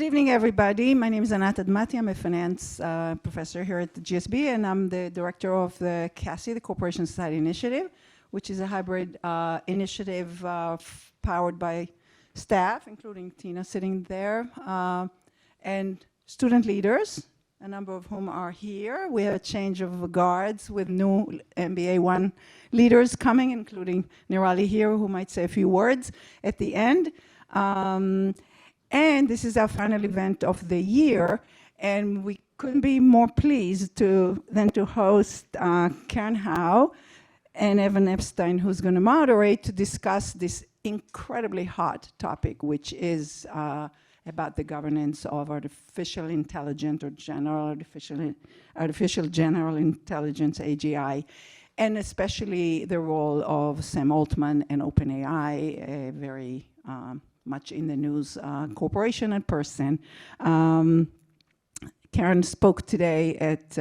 Good evening, everybody. My name is Anat Admati. I'm a finance professor here at the GSB, and I'm the director of the CASI, the Corporation Society Initiative, which is a hybrid initiative powered by staff, including Tina sitting there, and student leaders, a number of whom are here. We have a change of guards with new MBA 1 leaders coming, including Nirali here, who might say a few words at the end. And this is our final event of the year, and we couldn't be more pleased than to host Karen Hao and Evan Epstein, who's going to moderate, to discuss this incredibly hot topic, which is about the governance of artificial intelligence, or artificial general intelligence, AGI, and especially the role of Sam Altman and OpenAI, a very much in the news corporation and person. Karen spoke today at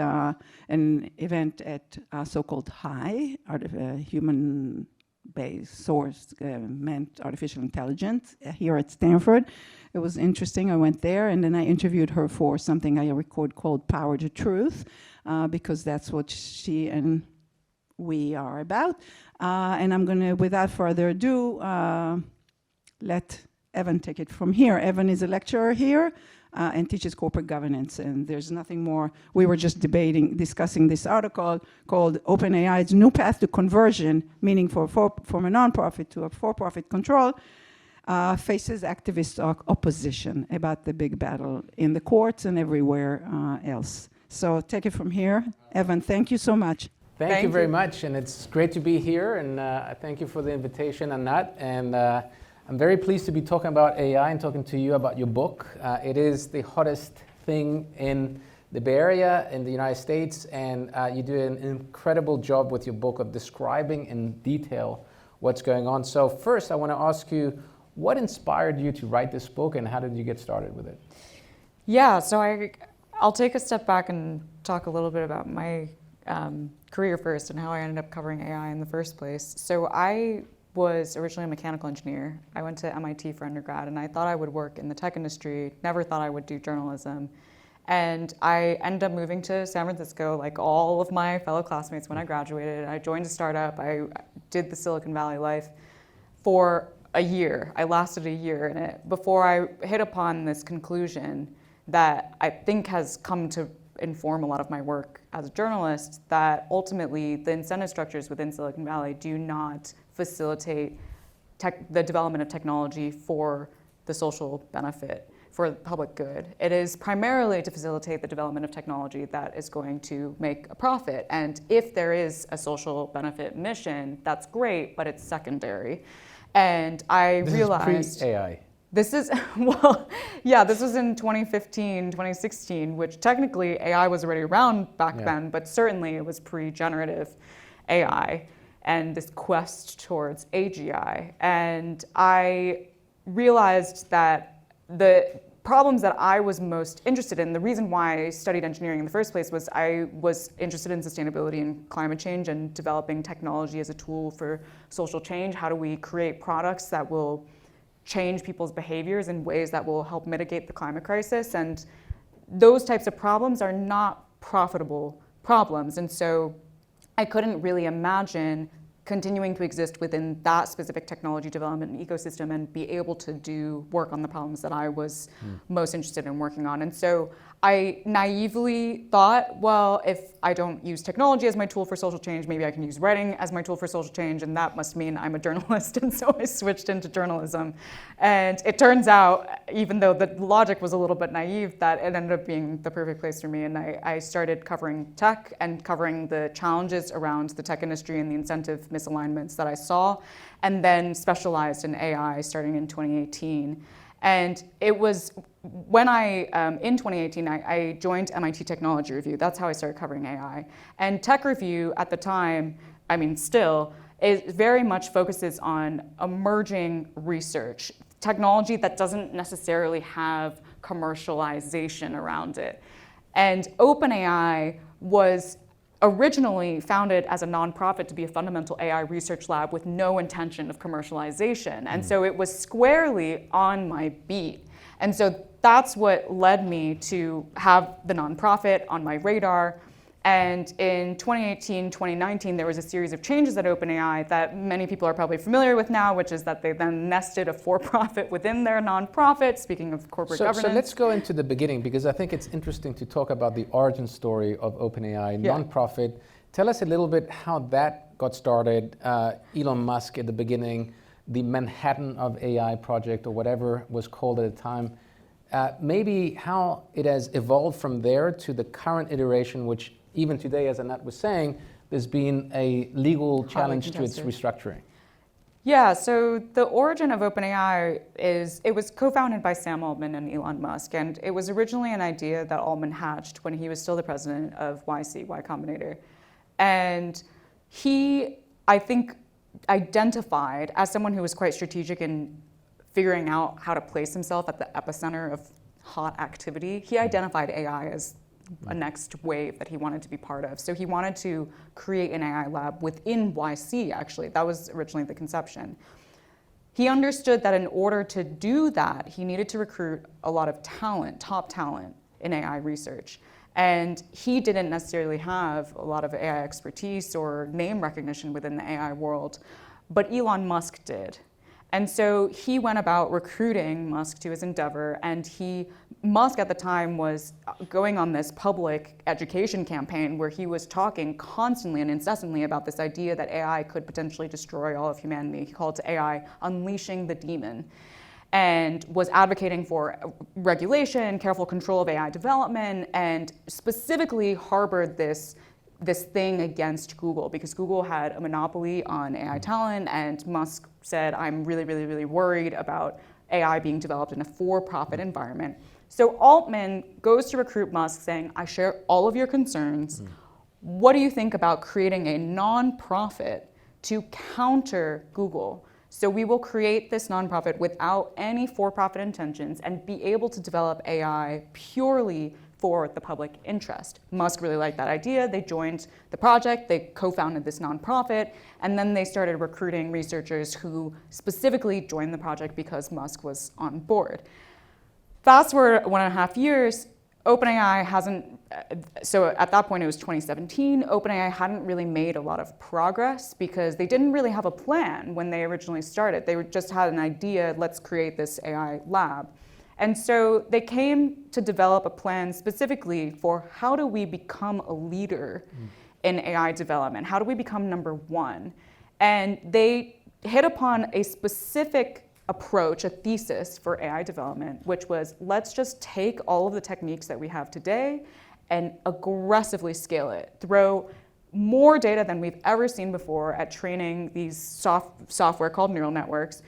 an event at so-called HI, human-based source meant artificial intelligence here at Stanford. It was interesting. I went there, and then I interviewed her for something I record called Power to Truth, because that's what she and we are about. And I'm going to, without further ado, let Evan take it from here. Evan is a lecturer here and teaches corporate governance, and there's nothing more. We were just discussing this article called OpenAI's New Path to Conversion, meaning from a nonprofit to a for-profit control, faces activist opposition about the big battle in the courts and everywhere else. So take it from here. Evan, thank you so much. Thank you very much, and it's great to be here, and thank you for the invitation, Anat. And I'm very pleased to be talking about AI and talking to you about your book. It is the hottest thing in the Bay Area, in the United States, and you do an incredible job with your book of describing in detail what's going on. So first, I want to ask you, what inspired you to write this book, and how did you get started with it? Yeah, so I'll take a step back and talk a little bit about my career first and how I ended up covering AI in the first place. So I was originally a mechanical engineer. I went to MIT for undergrad, and I thought I would work in the tech industry, never thought I would do journalism. And I ended up moving to San Francisco, like all of my fellow classmates when I graduated. I joined a startup. I did the Silicon Valley life for a year. I lasted a year in it before I hit upon this conclusion that I think has come to inform a lot of my work as a journalist, that ultimately the incentive structures within Silicon Valley do not facilitate the development of technology for the social benefit, for the public good. It is primarily to facilitate the development of technology that is going to make a profit. And if there is a social benefit mission, that's great, but it's secondary. And I realized— This is pre-AI. This is, well, yeah, this was in 2015, 2016, which technically AI was already around back then, but certainly it was pre-generative AI and this quest towards AGI. And I realized that the problems that I was most interested in, the reason why I studied engineering in the first place, was I was interested in sustainability and climate change and developing technology as a tool for social change. How do we create products that will change people's behaviors in ways that will help mitigate the climate crisis? And those types of problems are not profitable problems. And so I couldn't really imagine continuing to exist within that specific technology development ecosystem and be able to do work on the problems that I was most interested in working on. And so I naively thought, well, if I don't use technology as my tool for social change, maybe I can use writing as my tool for social change, and that must mean I'm a journalist. And so I switched into journalism. And it turns out, even though the logic was a little bit naive, that it ended up being the perfect place for me. And I started covering tech and covering the challenges around the tech industry and the incentive misalignments that I saw, and then specialized in AI starting in 2018. And it was when in 2018, I joined MIT Technology Review. That's how I started covering AI. And Tech Review at the time, I mean still, it very much focuses on emerging research, technology that doesn't necessarily have commercialization around it. And OpenAI was originally founded as a nonprofit to be a fundamental AI research lab with no intention of commercialization. And so it was squarely on my beat. And so that's what led me to have the nonprofit on my radar. And in 2018, 2019, there was a series of changes at OpenAI that many people are probably familiar with now, which is that they then nested a for-profit within their nonprofit, speaking of corporate governance. So let's go into the beginning, because I think it's interesting to talk about the origin story of OpenAI, nonprofit. Tell us a little bit how that got started. Elon Musk at the beginning, the Manhattan of AI project, or whatever was called at the time. Maybe how it has evolved from there to the current iteration, which even today, as Anat was saying, there's been a legal challenge to its restructuring. Yeah, so the origin of OpenAI it was co-founded by Sam Altman and Elon Musk, and it was originally an idea that Altman hatched when he was still the president of YC, Y Combinator. And he, I think, identified as someone who was quite strategic in figuring out how to place himself at the epicenter of hot activity. He identified AI as a next wave that he wanted to be part of. So he wanted to create an AI lab within YC, actually. That was originally the conception. He understood that in order to do that, he needed to recruit a lot of talent, top talent in AI research. And he didn't necessarily have a lot of AI expertise or name recognition within the AI world, but Elon Musk did. And so he went about recruiting Musk to his endeavor, and Musk at the time was going on this public education campaign where he was talking constantly and incessantly about this idea that AI could potentially destroy all of humanity. He called it AI unleashing the demon, and was advocating for regulation, careful control of AI development, and specifically harbored this thing against Google, because Google had a monopoly on AI talent, and Musk said, I'm really, really, really worried about AI being developed in a for-profit environment. So Altman goes to recruit Musk saying, I share all of your concerns. What do you think about creating a nonprofit to counter Google? So we will create this nonprofit without any for-profit intentions and be able to develop AI purely for the public interest. Musk really liked that idea. They joined the project, they co-founded this nonprofit, and then they started recruiting researchers who specifically joined the project because Musk was on board. Fast forward 1.5 years, OpenAI so at that point it was 2017, OpenAI hadn't really made a lot of progress because they didn't really have a plan when they originally started. They just had an idea, let's create this AI lab. And so they came to develop a plan specifically for how do we become a leader in AI development? How do we become number one? And they hit upon a specific approach, a thesis for AI development, which was let's just take all of the techniques that we have today and aggressively scale it. Throw more data than we've ever seen before at training these software called neural networks.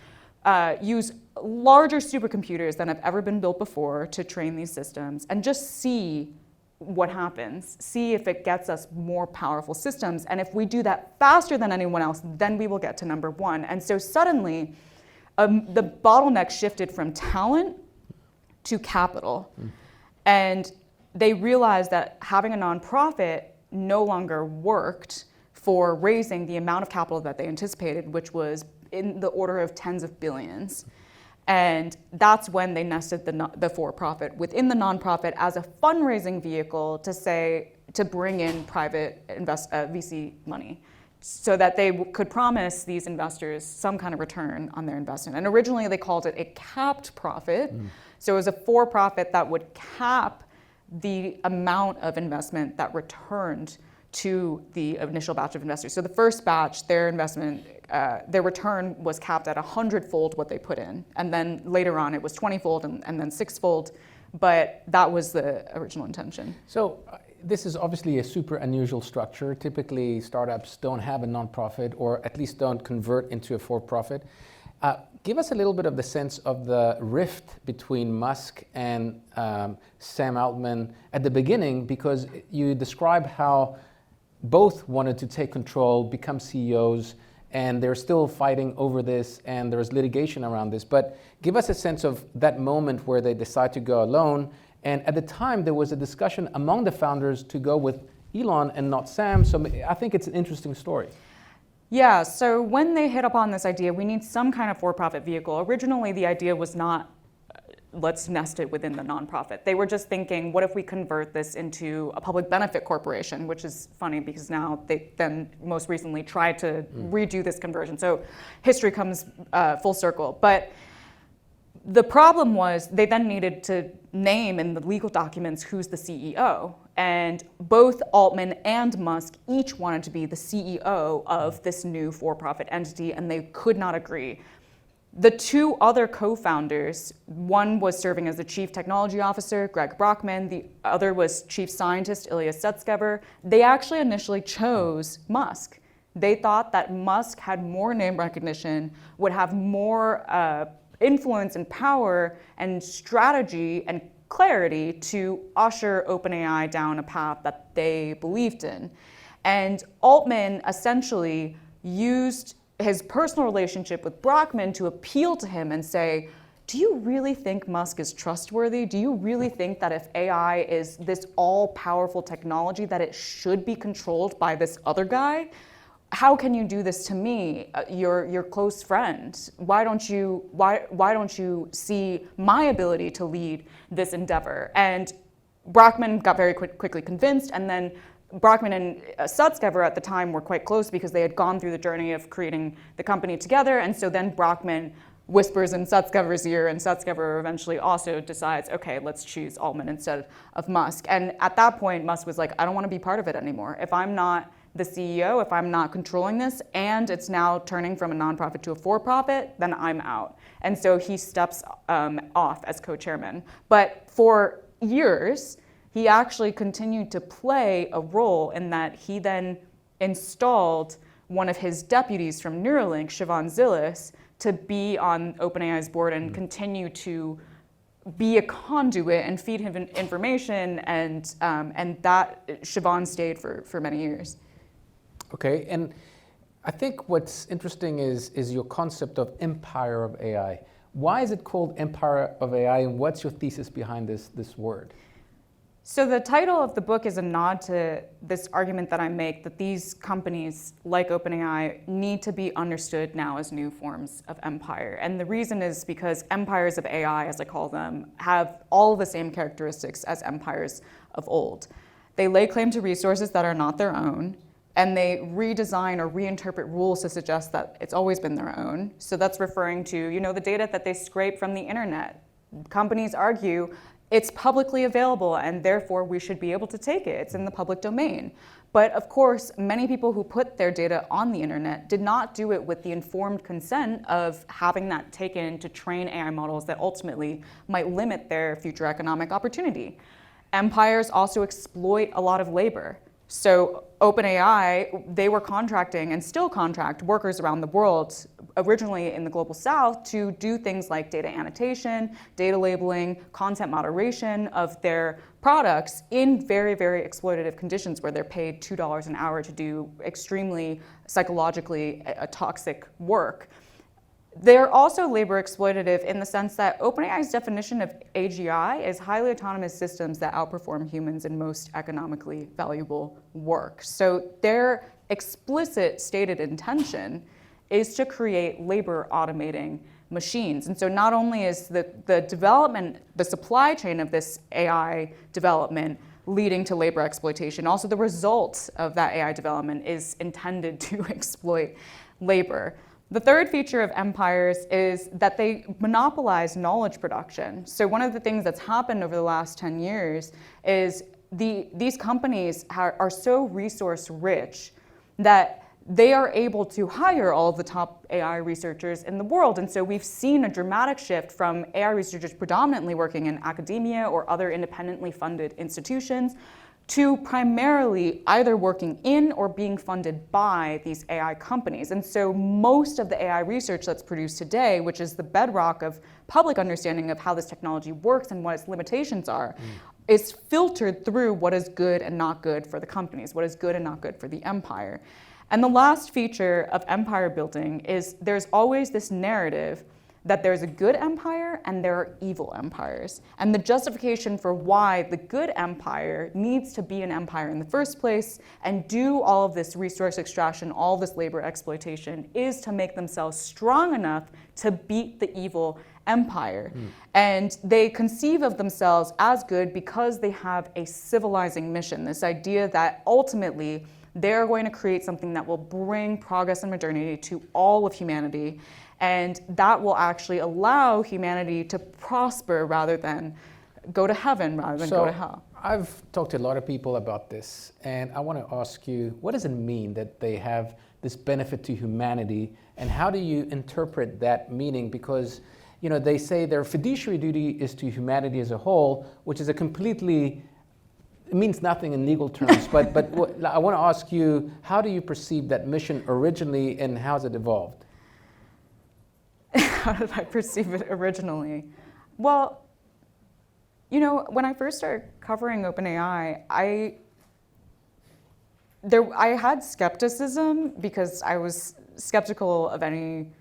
Use larger supercomputers than have ever been built before to train these systems, and just see what happens. See if it gets us more powerful systems. And if we do that faster than anyone else, then we will get to number one. And so suddenly, the bottleneck shifted from talent to capital. And they realized that having a nonprofit no longer worked for raising the amount of capital that they anticipated, which was in the order of tens of billions. And that's when they nested the for-profit within the nonprofit as a fundraising vehicle to bring in private VC money, so that they could promise these investors some kind of return on their investment. And originally they called it a capped profit. So it was a for-profit that would cap the amount of investment that returned to the initial batch of investors. So the first batch, their investment, their return was capped at 100-fold what they put in. And then later on, it was 20-fold and then 6-fold. But that was the original intention. So this is obviously a super unusual structure. Typically, startups don't have a nonprofit, or at least don't convert into a for-profit. Give us a little bit of the sense of the rift between Musk and Sam Altman at the beginning, because you describe how both wanted to take control, become CEOs, and they're still fighting over this, and there's litigation around this. But give us a sense of that moment where they decide to go alone. And at the time, there was a discussion among the founders to go with Elon and not Sam. So I think it's an interesting story. Yeah, so when they hit upon this idea, we need some kind of for-profit vehicle. Originally, the idea was not let's nest it within the nonprofit. They were just thinking, what if we convert this into a public benefit corporation, which is funny because now they then most recently tried to redo this conversion. So history comes full circle. But the problem was they then needed to name in the legal documents who's the CEO. And both Altman and Musk each wanted to be the CEO of this new for-profit entity, and they could not agree. The two other co-founders, one was serving as the chief technology officer, Greg Brockman. The other was chief scientist, Ilya Sutskever. They actually initially chose Musk. They thought that Musk had more name recognition, would have more influence and power and strategy and clarity to usher OpenAI down a path that they believed in. And Altman essentially used his personal relationship with Brockman to appeal to him and say, do you really think Musk is trustworthy? Do you really think that if AI is this all-powerful technology that it should be controlled by this other guy? How can you do this to me, your close friend? Why don't you see my ability to lead this endeavor? And Brockman got very quickly convinced, and then Brockman and Sutskever at the time were quite close because they had gone through the journey of creating the company together. And so then Brockman whispers in Sutskever's ear, and Sutskever eventually also decides, okay, let's choose Altman instead of Musk. And at that point, Musk was like, I don't want to be part of it anymore. If I'm not the CEO, if I'm not controlling this, and it's now turning from a nonprofit to a for-profit, then I'm out. And so he steps off as co-chairman. But for years, he actually continued to play a role in that he then installed one of his deputies from Neuralink, Siobhan Zilis, to be on OpenAI's board and continue to be a conduit and feed him information, and that Siobhan stayed for many years. Okay, and I think what's interesting is your concept of empire of AI. Why is it called empire of AI, and what's your thesis behind this word? So the title of the book is a nod to this argument that I make that these companies like OpenAI need to be understood now as new forms of empire. And the reason is because empires of AI, as I call them, have all the same characteristics as empires of old. They lay claim to resources that are not their own, and they redesign or reinterpret rules to suggest that it's always been their own. So that's referring to, the data that they scrape from the internet. Companies argue it's publicly available, and therefore we should be able to take it. It's in the public domain. But of course, many people who put their data on the internet did not do it with the informed consent of having that taken to train AI models that ultimately might limit their future economic opportunity. Empires also exploit a lot of labor. So OpenAI, they were contracting and still contract workers around the world, originally in the global south, to do things like data annotation, data labeling, content moderation of their products in very, very exploitative conditions where they're paid $2 an hour to do extremely psychologically toxic work. They're also labor exploitative in the sense that OpenAI's definition of AGI is highly autonomous systems that outperform humans in most economically valuable work. So their explicit stated intention is to create labor automating machines. And so not only is the development, the supply chain of this AI development leading to labor exploitation, also the result of that AI development is intended to exploit labor. The third feature of empires is that they monopolize knowledge production. So one of the things that's happened over the last 10 years is these companies are so resource rich that they are able to hire all of the top AI researchers in the world. And so we've seen a dramatic shift from AI researchers predominantly working in academia or other independently funded institutions to primarily either working in or being funded by these AI companies. And so most of the AI research that's produced today, which is the bedrock of public understanding of how this technology works and what its limitations are, is filtered through what is good and not good for the companies, what is good and not good for the empire. And the last feature of empire building is there's always this narrative that there's a good empire and there are evil empires. And the justification for why the good empire needs to be an empire in the first place and do all of this resource extraction, all of this labor exploitation, is to make themselves strong enough to beat the evil empire. And they conceive of themselves as good because they have a civilizing mission, this idea that ultimately they're going to create something that will bring progress and modernity to all of humanity, and that will actually allow humanity to prosper rather than go to heaven rather than go to hell. I've talked to a lot of people about this, and I want to ask you, what does it mean that they have this benefit to humanity, and how do you interpret that meaning? Because, you know, they say their fiduciary duty is to humanity as a whole, which is a completely, it means nothing in legal terms, but I want to ask you, how do you perceive that mission originally, and how has it evolved? How did I perceive it originally? Well, you know, when I first started covering OpenAI, I had skepticism because I was skeptical of any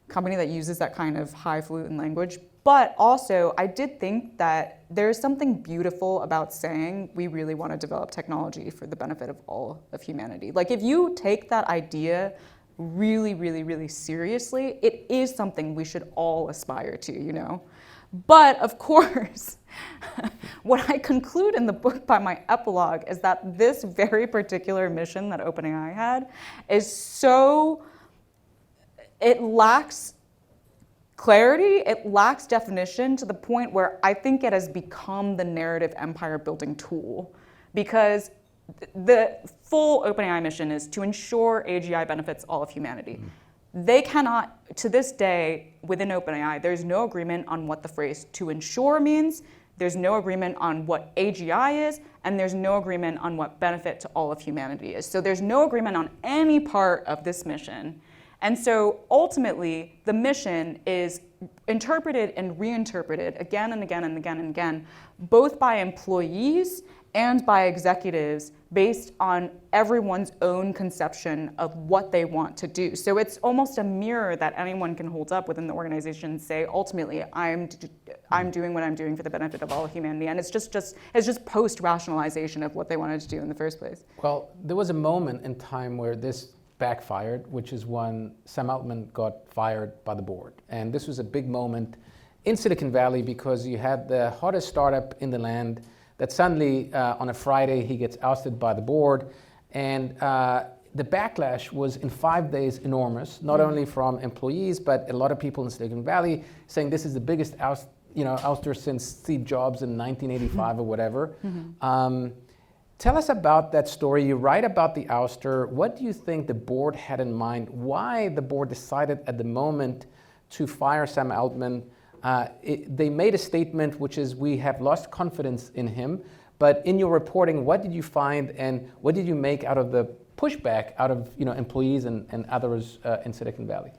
company that uses that kind of highfalutin language. But also, I did think that there's something beautiful about saying we really want to develop technology for the benefit of all of humanity. Like, if you take that idea really, really, really seriously, it is something we should all aspire to, you know? But of course, what I conclude in the book by my epilogue is that this very particular mission that OpenAI had is so, it lacks clarity, it lacks definition to the point where I think it has become the narrative empire building tool, because the full OpenAI mission is to ensure AGI benefits all of humanity. They cannot, to this day, within OpenAI, there's no agreement on what the phrase "to ensure" means, there's no agreement on what AGI is, and there's no agreement on what benefit to all of humanity is. So there's no agreement on any part of this mission. And so ultimately, the mission is interpreted and reinterpreted again and again and again and again, both by employees and by executives, based on everyone's own conception of what they want to do. So it's almost a mirror that anyone can hold up within the organization and say, ultimately, I'm doing what I'm doing for the benefit of all of humanity. And it's just post-rationalization of what they wanted to do in the first place. Well, there was a moment in time where this backfired, which is when Sam Altman got fired by the board. And this was a big moment in Silicon Valley because you had the hottest startup in the land that suddenly on a Friday he gets ousted by the board, and the backlash was in 5 days enormous, not only from employees but a lot of people in Silicon Valley saying this is the biggest ouster since Steve Jobs in 1985 or whatever. Tell us about that story. You write about the ouster. What do you think the board had in mind? Why the board decided at the moment to fire Sam Altman? They made a statement which is, we have lost confidence in him. But in your reporting, what did you find, and what did you make out of the pushback out of employees and others in Silicon Valley?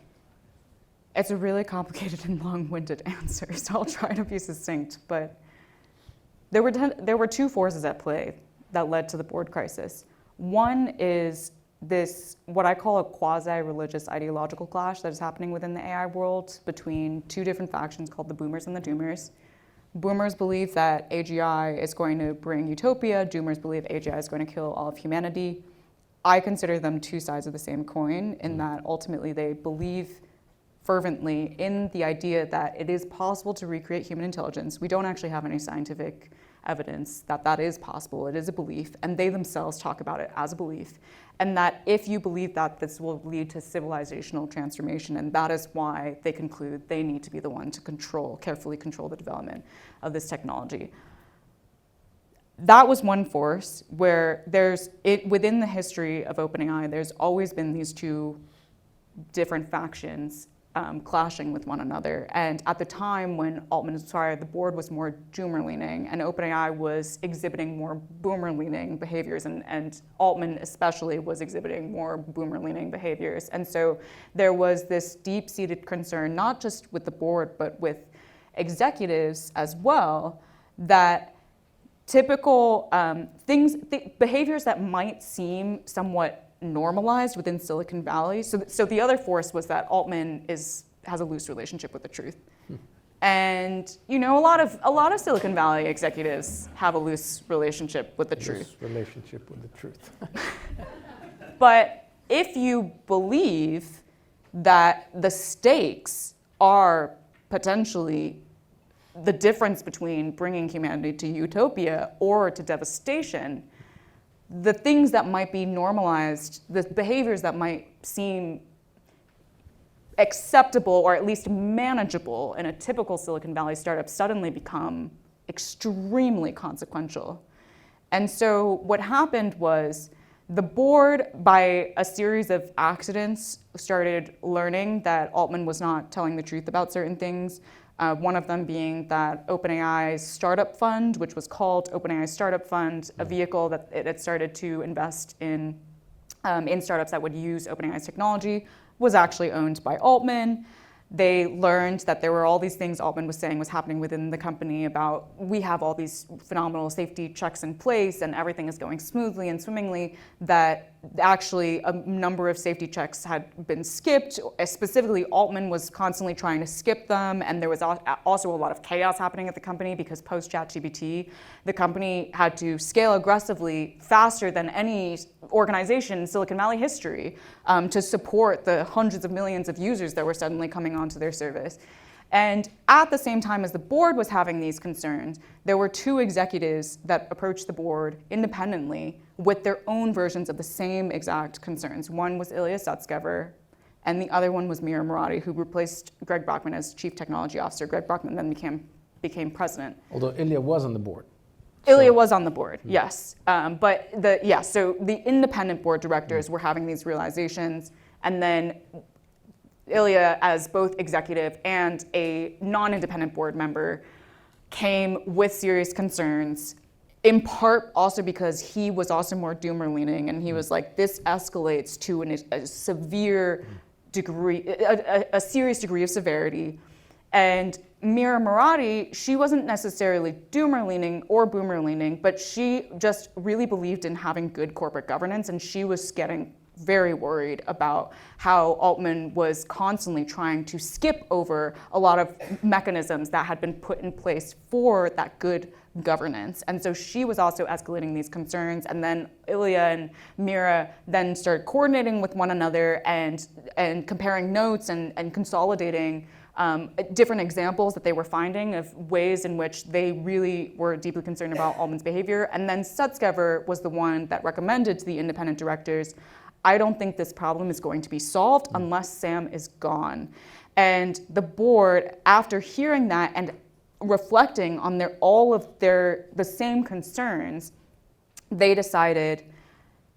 It's a really complicated and long-winded answer, so I'll try to be succinct. But there were two forces at play that led to the board crisis. One is this, what I call a quasi-religious ideological clash that is happening within the AI world between two different factions called the boomers and the doomers. Boomers believe that AGI is going to bring utopia. Doomers believe AGI is going to kill all of humanity. I consider them two sides of the same coin in that ultimately they believe fervently in the idea that it is possible to recreate human intelligence. We don't actually have any scientific evidence that that is possible. It is a belief, and they themselves talk about it as a belief. And that if you believe that, this will lead to civilizational transformation, and that is why they conclude they need to be the one to carefully control the development of this technology. That was one force where within the history of OpenAI, there's always been these two different factions clashing with one another. And at the time when Altman was fired, the board was more doomer-leaning, and OpenAI was exhibiting more boomer-leaning behaviors, and Altman especially was exhibiting more boomer-leaning behaviors. And so there was this deep-seated concern, not just with the board, but with executives as well, that typical behaviors that might seem somewhat normalized within Silicon Valley. So the other force was that Altman has a loose relationship with the truth. And a lot of Silicon Valley executives have a loose relationship with the truth. Relationship with the truth. But if you believe that the stakes are potentially the difference between bringing humanity to utopia or to devastation, the things that might be normalized, the behaviors that might seem acceptable or at least manageable in a typical Silicon Valley startup suddenly become extremely consequential. And so what happened was the board, by a series of accidents, started learning that Altman was not telling the truth about certain things. One of them being that OpenAI's startup fund, which was called OpenAI Startup Fund, a vehicle that it had started to invest in startups that would use OpenAI's technology, was actually owned by Altman. They learned that there were all these things Altman was saying was happening within the company about, we have all these phenomenal safety checks in place and everything is going smoothly and swimmingly, that actually a number of safety checks had been skipped. Specifically, Altman was constantly trying to skip them, and there was also a lot of chaos happening at the company because post-ChatGPT, the company had to scale aggressively faster than any organization in Silicon Valley history to support the hundreds of millions of users that were suddenly coming onto their service. And at the same time as the board was having these concerns, there were two executives that approached the board independently with their own versions of the same exact concerns. One was Ilya Sutskever, and the other one was Mira Murati, who replaced Greg Brockman as chief technology officer. Greg Brockman then became president. Although Ilya was on the board. Ilya was on the board, yes. So the independent board directors were having these realizations, and then Ilya, as both executive and a non-independent board member, came with serious concerns, in part also because he was also more doomer-leaning, and he was like, this escalates to a severe degree, a serious degree of severity. And Mira Murati, she wasn't necessarily doomer-leaning or boomer-leaning, but she just really believed in having good corporate governance, and she was getting very worried about how Altman was constantly trying to skip over a lot of mechanisms that had been put in place for that good governance. And so she was also escalating these concerns, and then Ilya and Mira then started coordinating with one another and comparing notes and consolidating different examples that they were finding of ways in which they really were deeply concerned about Altman's behavior. And then Sutskever was the one that recommended to the independent directors, I don't think this problem is going to be solved unless Sam is gone. And the board, after hearing that and reflecting on the same concerns, they decided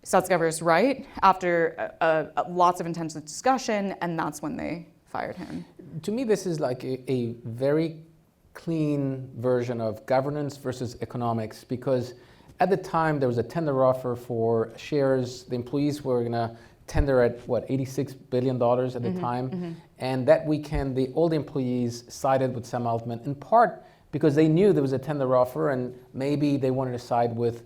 Sutskever is right after lots of intensive discussion, and that's when they fired him. To me, this is like a very clean version of governance versus economics, because at the time there was a tender offer for shares. The employees were going to tender at $86 billion at the time. And that weekend, all the employees sided with Sam Altman, in part because they knew there was a tender offer and maybe they wanted to side with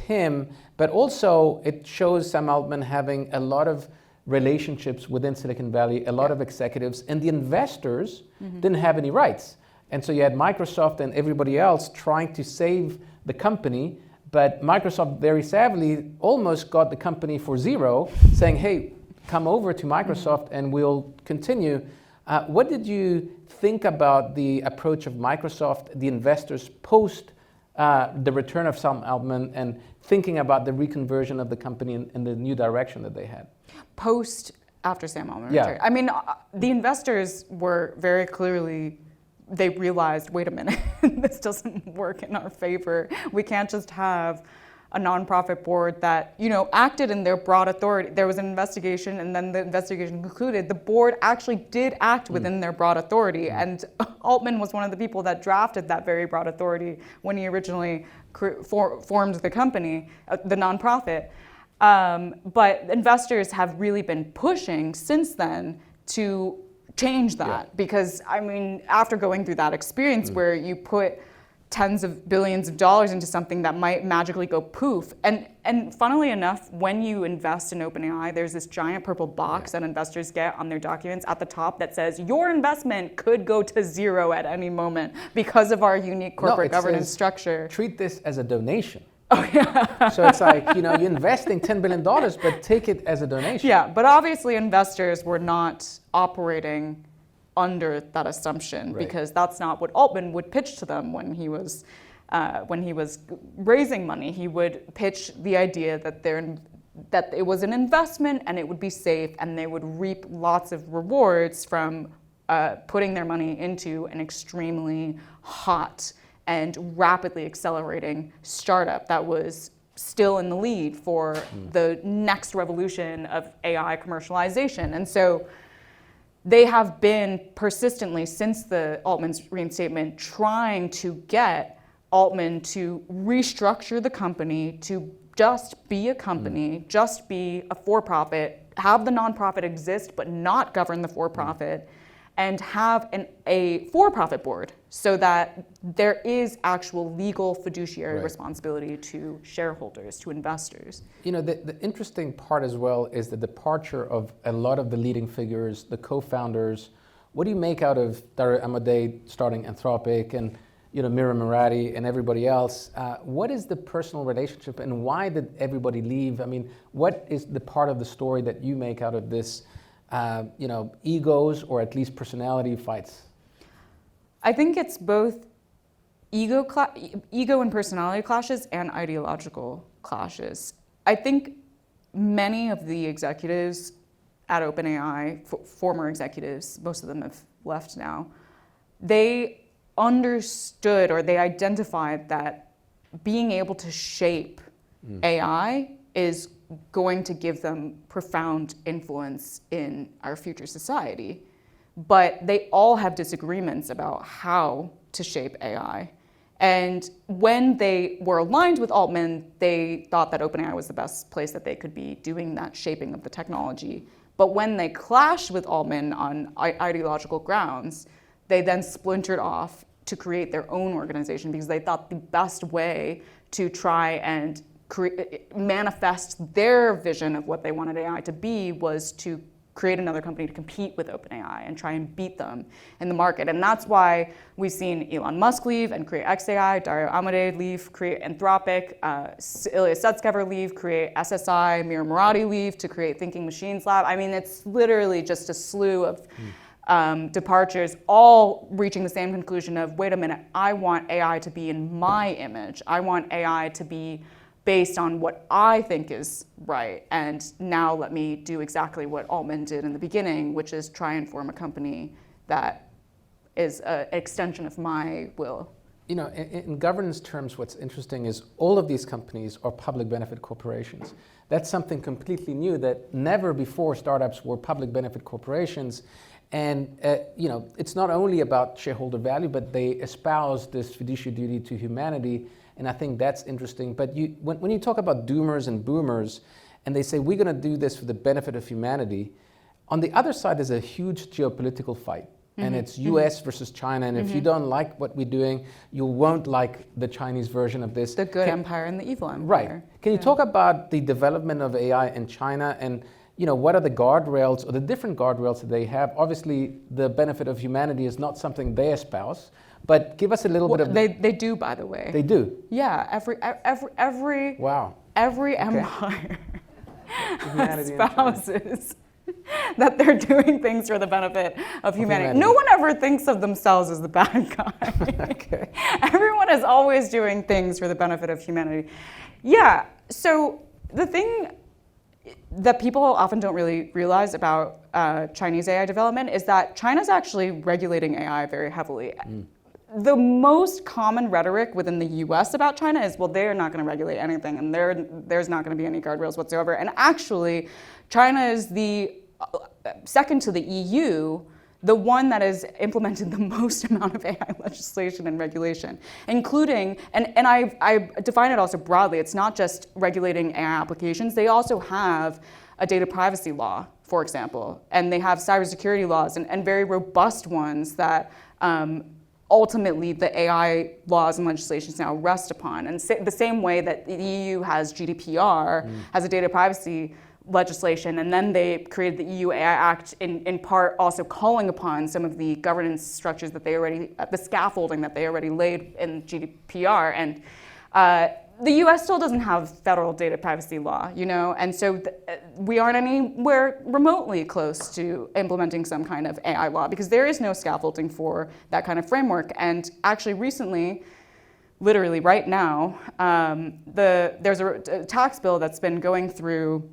him. But also it shows Sam Altman having a lot of relationships within Silicon Valley, a lot of executives, and the investors didn't have any rights. And so you had Microsoft and everybody else trying to save the company, but Microsoft very savvily almost got the company for zero, saying, hey, come over to Microsoft and we'll continue. What did you think about the approach of Microsoft, the investors, post the return of Sam Altman, and thinking about the reconversion of the company in the new direction that they had? Post, after Sam Altman retired. I mean, the investors were very clearly, they realized, wait a minute, this doesn't work in our favor. We can't just have a nonprofit board that, acted in their broad authority. There was an investigation, and then the investigation concluded the board actually did act within their broad authority. And Altman was one of the people that drafted that very broad authority when he originally formed the company, the nonprofit. But investors have really been pushing since then to change that, because after going through that experience where you put tens of billions of dollars into something that might magically go poof, and funnily enough, when you invest in OpenAI, there's this giant purple box that investors get on their documents at the top that says your investment could go to zero at any moment because of our unique corporate governance structure. Treat this as a donation. Oh, yeah. So it's like, you're investing $10 billion, but take it as a donation. Yeah, but obviously investors were not operating under that assumption, Right. because that's not what Altman would pitch to them when he was raising money. He would pitch the idea that it was an investment and it would be safe and they would reap lots of rewards from putting their money into an extremely hot and rapidly accelerating startup that was still in the lead for the next revolution of AI commercialization. And so they have been persistently, since the Altman's reinstatement, trying to get Altman to restructure the company to just be a company, just be a for-profit, have the nonprofit exist but not govern the for-profit, and have a for-profit board so that there is actual legal fiduciary responsibility to shareholders, to investors. You know, the interesting part as well is the departure of a lot of the leading figures, the co-founders. What do you make out of Dario Amodei starting Anthropic and Mira Murati and everybody else? What is the personal relationship and why did everybody leave? I mean, what is the part of the story that you make out of this, egos or at least personality fights? I think it's both ego and personality clashes and ideological clashes. I think many of the executives at OpenAI, former executives, most of them have left now, they understood or they identified that being able to shape AI is going to give them profound influence in our future society. But they all have disagreements about how to shape AI. And when they were aligned with Altman, they thought that OpenAI was the best place that they could be doing that shaping of the technology. But when they clashed with Altman on ideological grounds, they then splintered off to create their own organization because they thought the best way to try and manifest their vision of what they wanted AI to be was to create another company to compete with OpenAI and try and beat them in the market. And that's why we've seen Elon Musk leave and create xAI, Dario Amodei leave, create Anthropic, Ilya Sutskever leave, create SSI, Mira Murati leave to create Thinking Machines Lab. I mean, it's literally just a slew of departures, all reaching the same conclusion of, wait a minute, I want AI to be in my image. I want AI to be based on what I think is right. And now let me do exactly what Altman did in the beginning, which is try and form a company that is an extension of my will. You know, in governance terms, what's interesting is all of these companies are public benefit corporations. That's something completely new that never before startups were public benefit corporations. And it's not only about shareholder value, but they espouse this fiduciary duty to humanity. And I think that's interesting. But when you talk about doomers and boomers, and they say, we're going to do this for the benefit of humanity, on the other side, there's a huge geopolitical fight. And it's US versus China. And if you don't like what we're doing, you won't like the Chinese version of this. The good empire and the evil empire. Right. Can you talk about the development of AI in China and what are the guardrails or the different guardrails that they have? Obviously, the benefit of humanity is not something they espouse. But give us a little bit of... They do, by the way. They do? Yeah, every wow. Every empire espouses that they're doing things for the benefit of humanity. No one ever thinks of themselves as the bad guy. Okay. Everyone is always doing things for the benefit of humanity. Yeah, so the thing that people often don't really realize about Chinese AI development is that China's actually regulating AI very heavily. The most common rhetoric within the US about China is, well, they're not going to regulate anything and there's not going to be any guardrails whatsoever. And actually, China is the second to the EU, the one that has implemented the most amount of AI legislation and regulation, including, and I define it also broadly, it's not just regulating AI applications, they also have a data privacy law, for example, and they have cybersecurity laws and very robust ones that ultimately the AI laws and legislations now rest upon. And the same way that the EU has GDPR, has a data privacy legislation, and then they created the EU AI Act in part also calling upon some of the governance structures that they already, the scaffolding that they already laid in GDPR. And the US still doesn't have federal data privacy law, and so we aren't anywhere remotely close to implementing some kind of AI law because there is no scaffolding for that kind of framework. And actually recently, literally right now, there's a tax bill that's been going through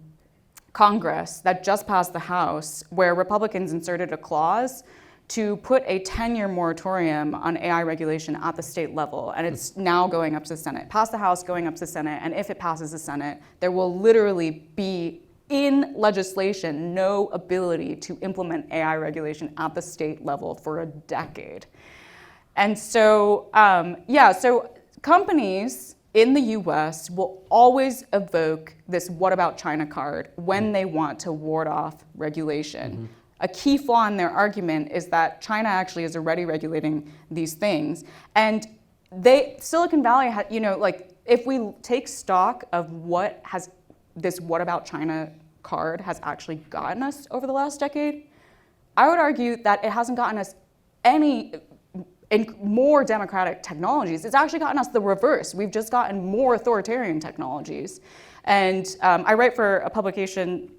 Congress that just passed the House where Republicans inserted a clause to put a 10-year moratorium on AI regulation at the state level, and it's now going up to the Senate. Passed the House, going up to the Senate, and if it passes the Senate, there will literally be, in legislation, no ability to implement AI regulation at the state level for a decade. And so, so companies in the US will always evoke this what about China card when they want to ward off regulation. Mm-hmm. A key flaw in their argument is that China actually is already regulating these things. And Silicon Valley, if we take stock of what has this what about China card has actually gotten us over the last decade, I would argue that it hasn't gotten us any more democratic technologies. It's actually gotten us the reverse. We've just gotten more authoritarian technologies. And I write for a publication,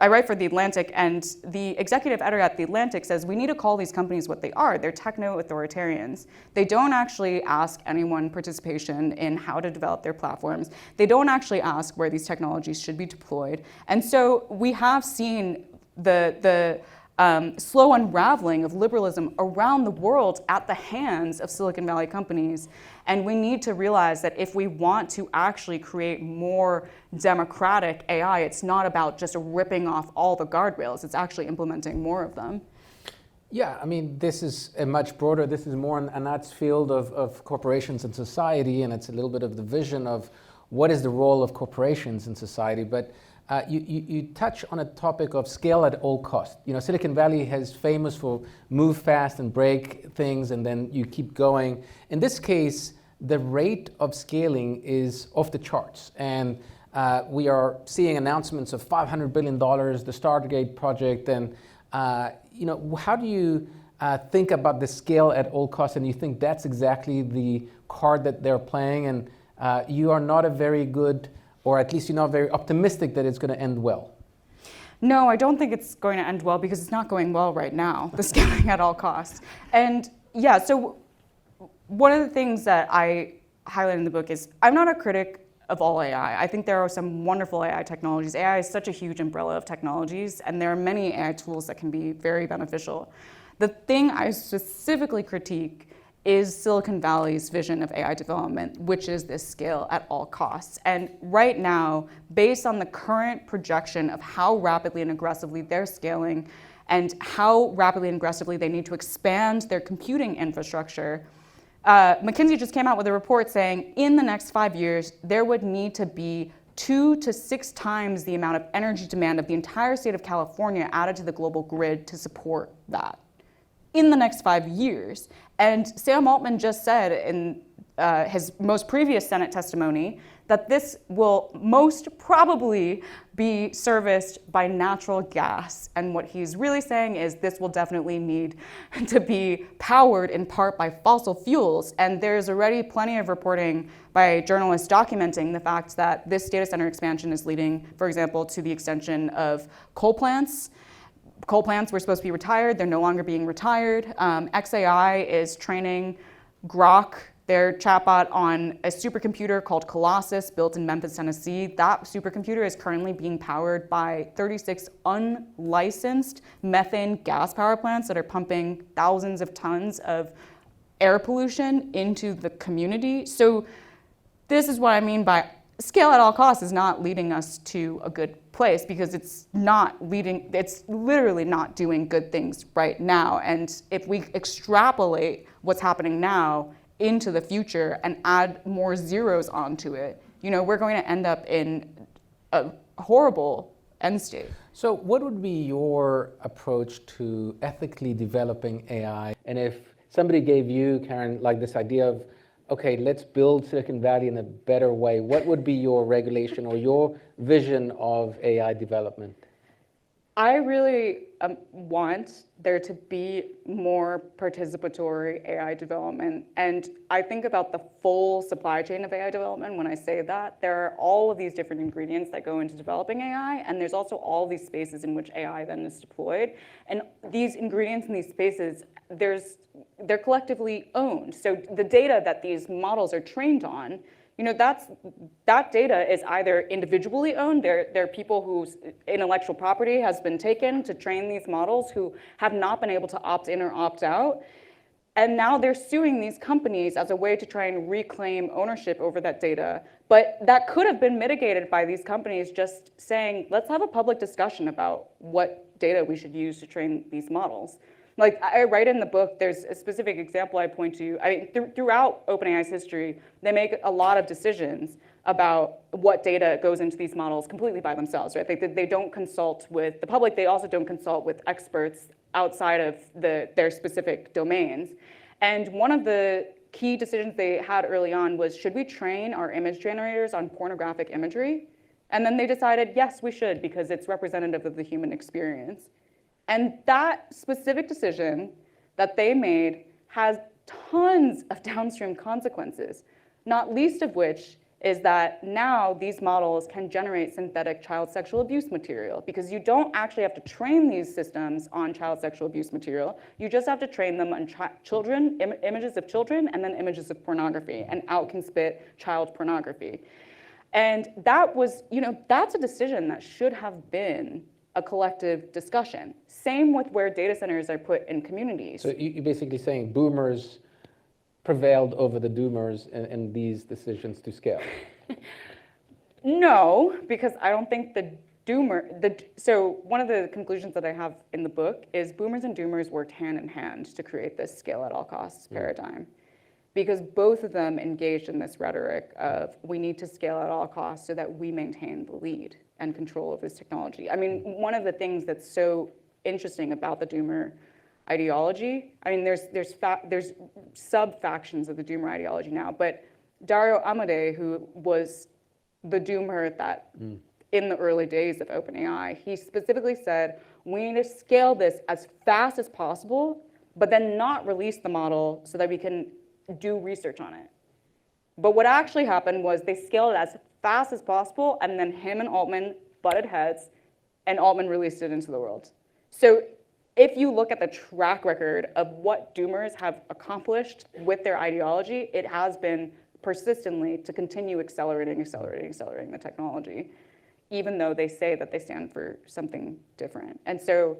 I write for The Atlantic, and the executive editor at The Atlantic says we need to call these companies what they are. They're techno-authoritarians. They don't actually ask anyone participation in how to develop their platforms. They don't actually ask where these technologies should be deployed. And so we have seen the slow unraveling of liberalism around the world at the hands of Silicon Valley companies. And we need to realize that if we want to actually create more democratic AI, it's not about just ripping off all the guardrails, it's actually implementing more of them. Yeah, I mean, this is a much broader, this is more an Anat's field of corporations and society, and it's a little bit of the vision of what is the role of corporations in society. But you touch on a topic of scale at all costs. Silicon Valley is famous for move fast and break things, and then you keep going. In this case, the rate of scaling is off the charts. And we are seeing announcements of $500 billion, the Stargate project. And how do you think about the scale at all costs? And you think that's exactly the card that they're playing? And you are not a very good, or at least you're not very optimistic that it's going to end well. No, I don't think it's going to end well because it's not going well right now, the scaling at all costs. And yeah, so one of the things that I highlight in the book is I'm not a critic of all AI. I think there are some wonderful AI technologies. AI is such a huge umbrella of technologies, and there are many AI tools that can be very beneficial. The thing I specifically critique is Silicon Valley's vision of AI development, which is this scale at all costs. And right now, based on the current projection of how rapidly and aggressively they're scaling and how rapidly and aggressively they need to expand their computing infrastructure, McKinsey just came out with a report saying in the next 5 years, there would need to be 2 to 6 times the amount of energy demand of the entire state of California added to the global grid to support that in the next 5 years. And Sam Altman just said in his most previous Senate testimony that this will most probably be serviced by natural gas. And what he's really saying is this will definitely need to be powered in part by fossil fuels. And there's already plenty of reporting by journalists documenting the fact that this data center expansion is leading, for example, to the extension of coal plants. Coal plants were supposed to be retired. They're no longer being retired. xAI is training Grok, their chatbot, on a supercomputer called Colossus built in Memphis, Tennessee. That supercomputer is currently being powered by 36 unlicensed methane gas power plants that are pumping thousands of tons of air pollution into the community. So this is what I mean by scale at all costs is not leading us to a good place because it's literally not doing good things right now. And if we extrapolate what's happening now into the future and add more zeros onto it, we're going to end up in a horrible end state. So what would be your approach to ethically developing AI? And if somebody gave you, Karen, like this idea of, okay, let's build Silicon Valley in a better way, what would be your regulation or your vision of AI development? I really want there to be more participatory AI development. And I think about the full supply chain of AI development when I say that. There are all of these different ingredients that go into developing AI, and there's also all these spaces in which AI then is deployed. And these ingredients in these spaces, they're collectively owned. So the data that these models are trained on, that data is either individually owned. There are people whose intellectual property has been taken to train these models who have not been able to opt in or opt out. And now they're suing these companies as a way to try and reclaim ownership over that data. But that could have been mitigated by these companies just saying, let's have a public discussion about what data we should use to train these models. Like I write in the book, there's a specific example I point to. Throughout OpenAI's history, they make a lot of decisions about what data goes into these models completely by themselves, right? They don't consult with the public. They also don't consult with experts outside of their specific domains. And one of the key decisions they had early on was, should we train our image generators on pornographic imagery? And then they decided, yes, we should, because it's representative of the human experience. And that specific decision that they made has tons of downstream consequences, not least of which is that now these models can generate synthetic child sexual abuse material, because you don't actually have to train these systems on child sexual abuse material. You just have to train them on children, images of children, and then images of pornography, and out can spit child pornography. And that was, that's a decision that should have been a collective discussion. Same with where data centers are put in communities. So you're basically saying boomers prevailed over the doomers in these decisions to scale? No, because I don't think so one of the conclusions that I have in the book is boomers and doomers worked hand in hand to create this scale at all costs paradigm. Because both of them engaged in this rhetoric of, we need to scale at all costs so that we maintain the lead and control of this technology. I mean, one of the things that's so interesting about the doomer ideology, I mean, there's sub-factions of the doomer ideology now, but Dario Amodei, who was the doomer that in the early days of OpenAI, he specifically said, we need to scale this as fast as possible, but then not release the model so that we can do research on it. But what actually happened was they scaled it as fast as possible, and then him and Altman butted heads, and Altman released it into the world. So if you look at the track record of what doomers have accomplished with their ideology, it has been persistently to continue accelerating the technology, even though they say that they stand for something different. And so,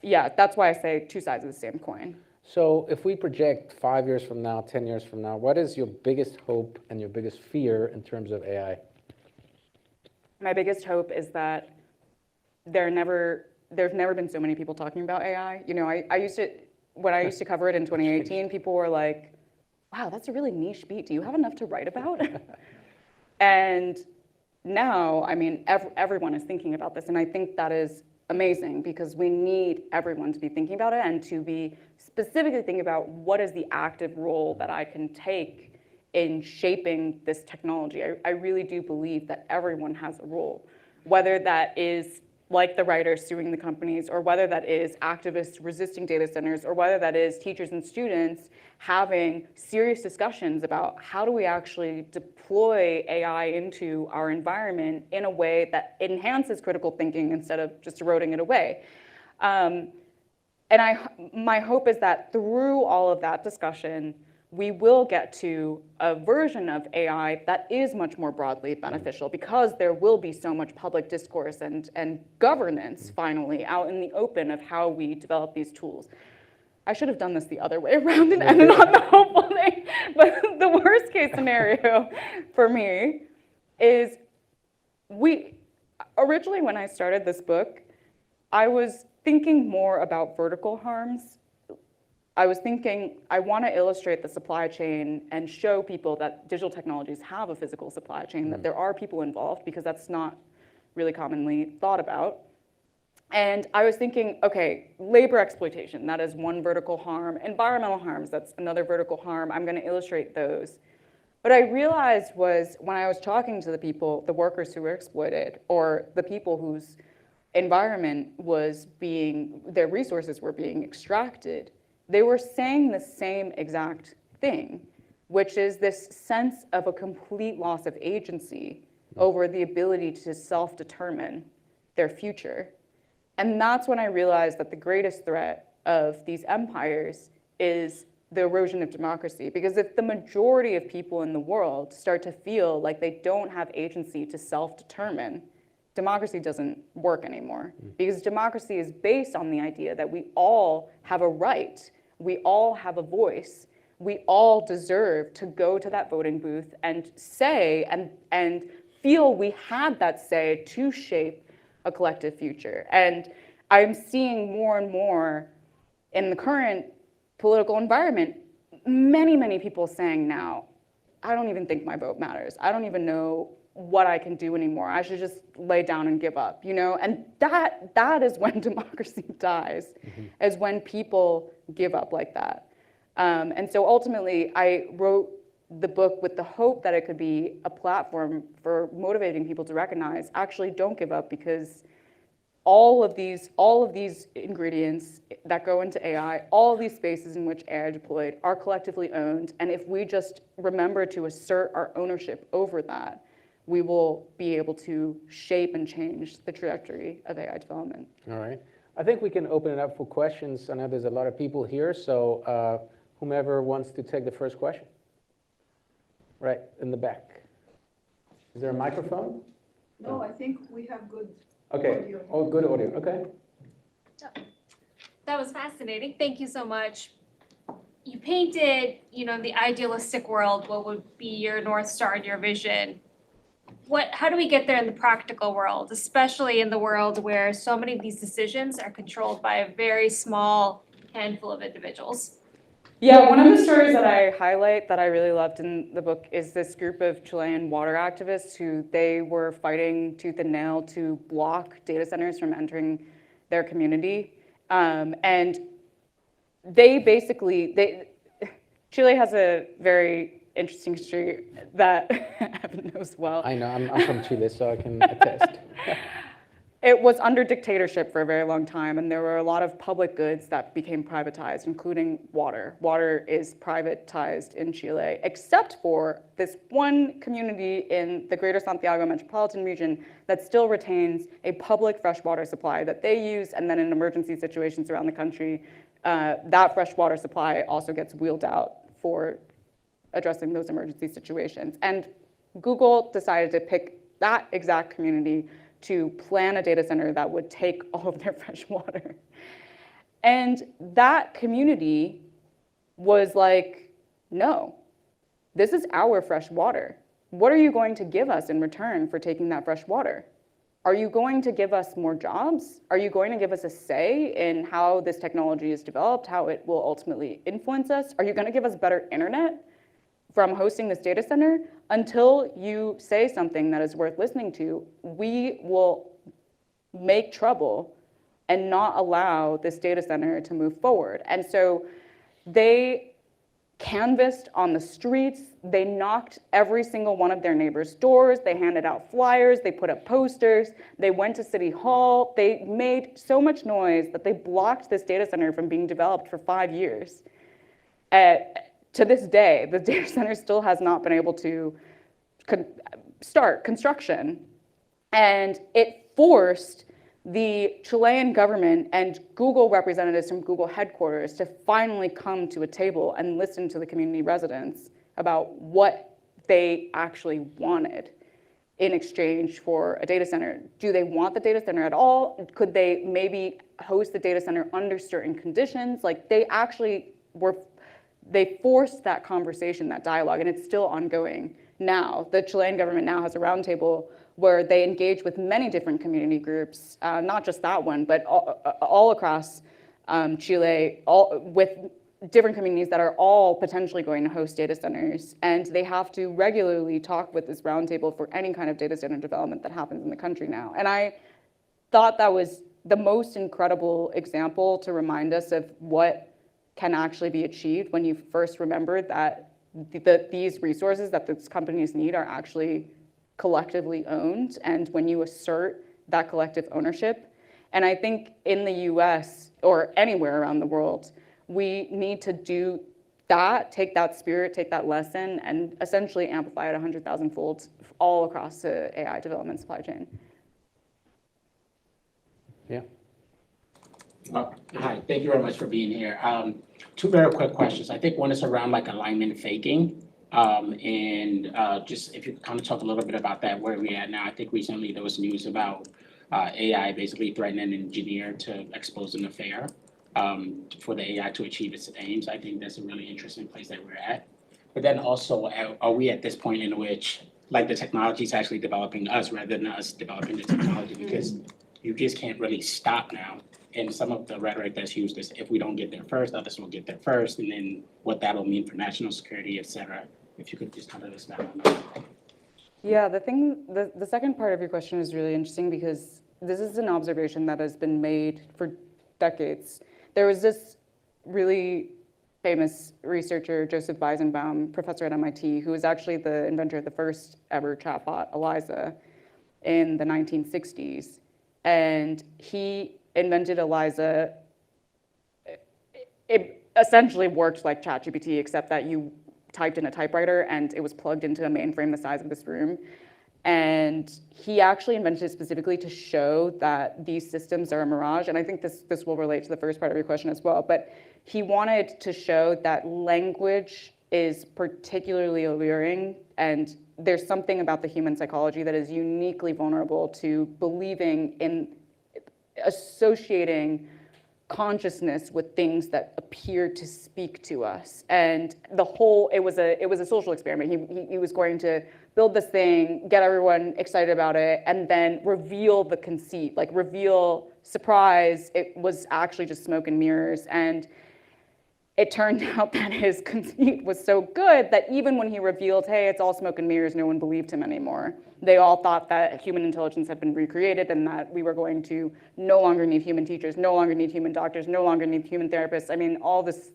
yeah, that's why I say two sides of the same coin. So if we project 5 years from now, 10 years from now, what is your biggest hope and your biggest fear in terms of AI? My biggest hope is that there's never been so many people talking about AI. When I used to cover it in 2018, people were like, wow, that's a really niche beat. Do you have enough to write about? And now, I mean, everyone is thinking about this. And I think that is amazing, because we need everyone to be thinking about it and to be specifically thinking about what is the active role that I can take in shaping this technology. I really do believe that everyone has a role, whether that is like the writers suing the companies, or whether that is activists resisting data centers, or whether that is teachers and students having serious discussions about how do we actually deploy AI into our environment in a way that enhances critical thinking instead of just eroding it away. And my hope is that through all of that discussion, we will get to a version of AI that is much more broadly beneficial, because there will be so much public discourse and governance finally out in the open of how we develop these tools. I should have done this the other way around and ended on the hopeful thing. But the worst case scenario for me is originally when I started this book, I was thinking more about vertical harms. I was thinking, I want to illustrate the supply chain and show people that digital technologies have a physical supply chain, that there are people involved, because that's not really commonly thought about. And I was thinking, okay, labor exploitation, that is one vertical harm. Environmental harms, that's another vertical harm. I'm going to illustrate those. What I realized was when I was talking to the people, the workers who were exploited, or the people whose environment was their resources were being extracted, they were saying the same exact thing, which is this sense of a complete loss of agency over the ability to self-determine their future. And that's when I realized that the greatest threat of these empires is the erosion of democracy. Because if the majority of people in the world start to feel like they don't have agency to self-determine, democracy doesn't work anymore. Because democracy is based on the idea that we all have a right, we all have a voice, we all deserve to go to that voting booth and say and feel we had that say to shape a collective future. And I'm seeing more and more in the current political environment, many people saying now, I don't even think my vote matters. I don't even know what I can do anymore. I should just lay down and give up, you know? And that is when democracy dies, is when people give up like that. And so ultimately, I wrote the book with the hope that it could be a platform for motivating people to recognize, actually don't give up, because all of these ingredients that go into AI, all of these spaces in which AI deployed are collectively owned. And if we just remember to assert our ownership over that, we will be able to shape and change the trajectory of AI development. All right. I think we can open it up for questions. I know there's a lot of people here, so whomever wants to take the first question. Right in the back. Is there a microphone? No, I think we have good okay. audio. Oh, good audio. Okay. That was fascinating. Thank you so much. You painted, the idealistic world, what would be your North Star and your vision. How do we get there in the practical world, especially in the world where so many of these decisions are controlled by a very small handful of individuals? Yeah, one of the stories that I highlight that I really loved in the book is this group of Chilean water activists who they were fighting tooth and nail to block data centers from entering their community. And they basically, Chile has a very interesting history that Evan knows well. I know, I'm from Chile, so I can attest. It was under dictatorship for a very long time, and there were a lot of public goods that became privatized, including water. Water is privatized in Chile, except for this one community in the greater Santiago metropolitan region that still retains a public freshwater supply that they use, and then in emergency situations around the country, that freshwater supply also gets wheeled out for addressing those emergency situations. And Google decided to pick that exact community to plan a data center that would take all of their fresh water. And that community was like, no, this is our fresh water. What are you going to give us in return for taking that fresh water? Are you going to give us more jobs? Are you going to give us a say in how this technology is developed, how it will ultimately influence us? Are you going to give us better internet from hosting this data center? Until you say something that is worth listening to, we will make trouble and not allow this data center to move forward. And so they canvassed on the streets, they knocked every single one of their neighbors' doors, they handed out flyers, they put up posters, they went to City Hall, they made so much noise that they blocked this data center from being developed for 5 years. To this day, the data center still has not been able to start construction. And it forced the Chilean government and Google representatives from Google headquarters to finally come to a table and listen to the community residents about what they actually wanted in exchange for a data center. Do they want the data center at all? Could they maybe host the data center under certain conditions? Like they forced that conversation, that dialogue, and it's still ongoing now. The Chilean government now has a roundtable where they engage with many different community groups, not just that one, but all across Chile, with different communities that are all potentially going to host data centers. And they have to regularly talk with this roundtable for any kind of data center development that happens in the country now. And I thought that was the most incredible example to remind us of what can actually be achieved when you first remember that these resources that these companies need are actually collectively owned. And when you assert that collective ownership, And I think in the US or anywhere around the world, we need to do that, take that spirit, take that lesson, and essentially amplify it 100,000-fold all across the AI development supply chain. Yeah. Hi, thank you very much for being here. Two very quick questions. I think one is around like alignment faking. Just if you could kind of talk a little bit about that, where we're at now. I think recently there was news about AI basically threatening an engineer to expose an affair for the AI to achieve its aims. I think that's a really interesting place that we're at. But then also, are we at this point in which like the technology is actually developing us rather than us developing the technology? Because you just can't really stop now. And some of the rhetoric that's used is if we don't get there first, others will get there first, and then what that'll mean for national security, et cetera. If you could just kind of expound on that. Yeah, the second part of your question is really interesting because this is an observation that has been made for decades. There was this really famous researcher, Joseph Weizenbaum, professor at MIT, who was actually the inventor of the first ever chatbot, Eliza, in the 1960s. And he invented Eliza. It essentially worked like ChatGPT, except that you typed in a typewriter and it was plugged into a mainframe the size of this room. And he actually invented it specifically to show that these systems are a mirage. And I think this will relate to the first part of your question as well. But he wanted to show that language is particularly alluring, and there's something about the human psychology that is uniquely vulnerable to believing in associating consciousness with things that appear to speak to us. And it was a social experiment. He was going to build this thing, get everyone excited about it, and then reveal the conceit, like reveal, surprise, it was actually just smoke and mirrors. And it turned out that his conceit was so good that even when he revealed, hey, it's all smoke and mirrors, no one believed him anymore. They all thought that human intelligence had been recreated and that we were going to no longer need human teachers, no longer need human doctors, no longer need human therapists. I mean, all this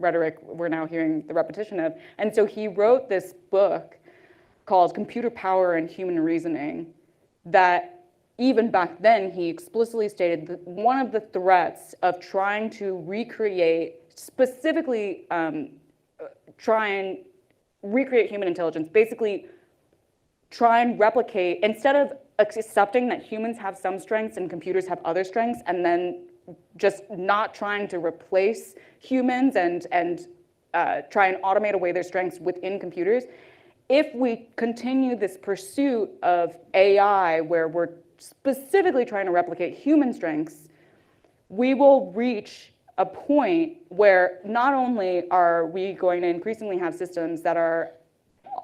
rhetoric we're now hearing the repetition of. And so he wrote this book called Computer Power and Human Reasoning that even back then he explicitly stated that one of the threats of trying to recreate, specifically try and recreate human intelligence, basically try and replicate, instead of accepting that humans have some strengths and computers have other strengths, and then just not trying to replace humans and try and automate away their strengths within computers. If we continue this pursuit of AI where we're specifically trying to replicate human strengths, we will reach a point where not only are we going to increasingly have systems that are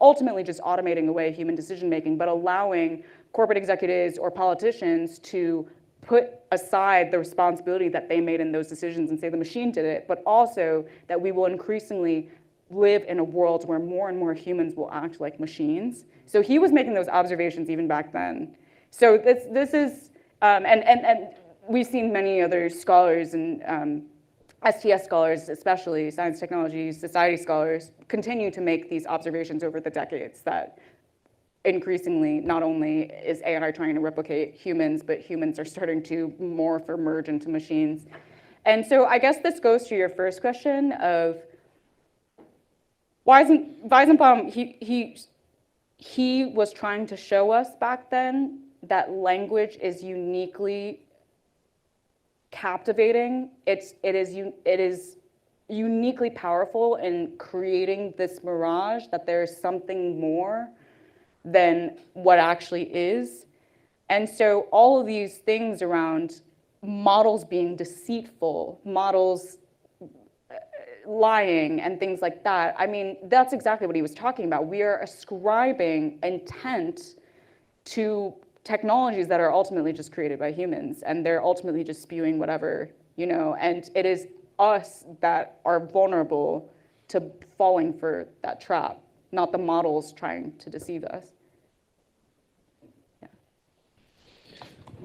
ultimately just automating away human decision-making, but allowing corporate executives or politicians to put aside the responsibility that they made in those decisions and say the machine did it, but also that we will increasingly live in a world where more and more humans will act like machines. So he was making those observations even back then. So this is, and we've seen many other scholars and STS scholars, especially science, technology, society scholars, continue to make these observations over the decades that increasingly, not only is AI trying to replicate humans, but humans are starting to morph or merge into machines. And so I guess this goes to your first question of Weizenbaum, he was trying to show us back then that language is uniquely captivating. It is uniquely powerful in creating this mirage that there's something more than what actually is. And so all of these things around models being deceitful, models lying and things like that, I mean, that's exactly what he was talking about. We are ascribing intent to technologies that are ultimately just created by humans, and they're ultimately just spewing whatever, and it is us that are vulnerable to falling for that trap, not the models trying to deceive us. Yeah.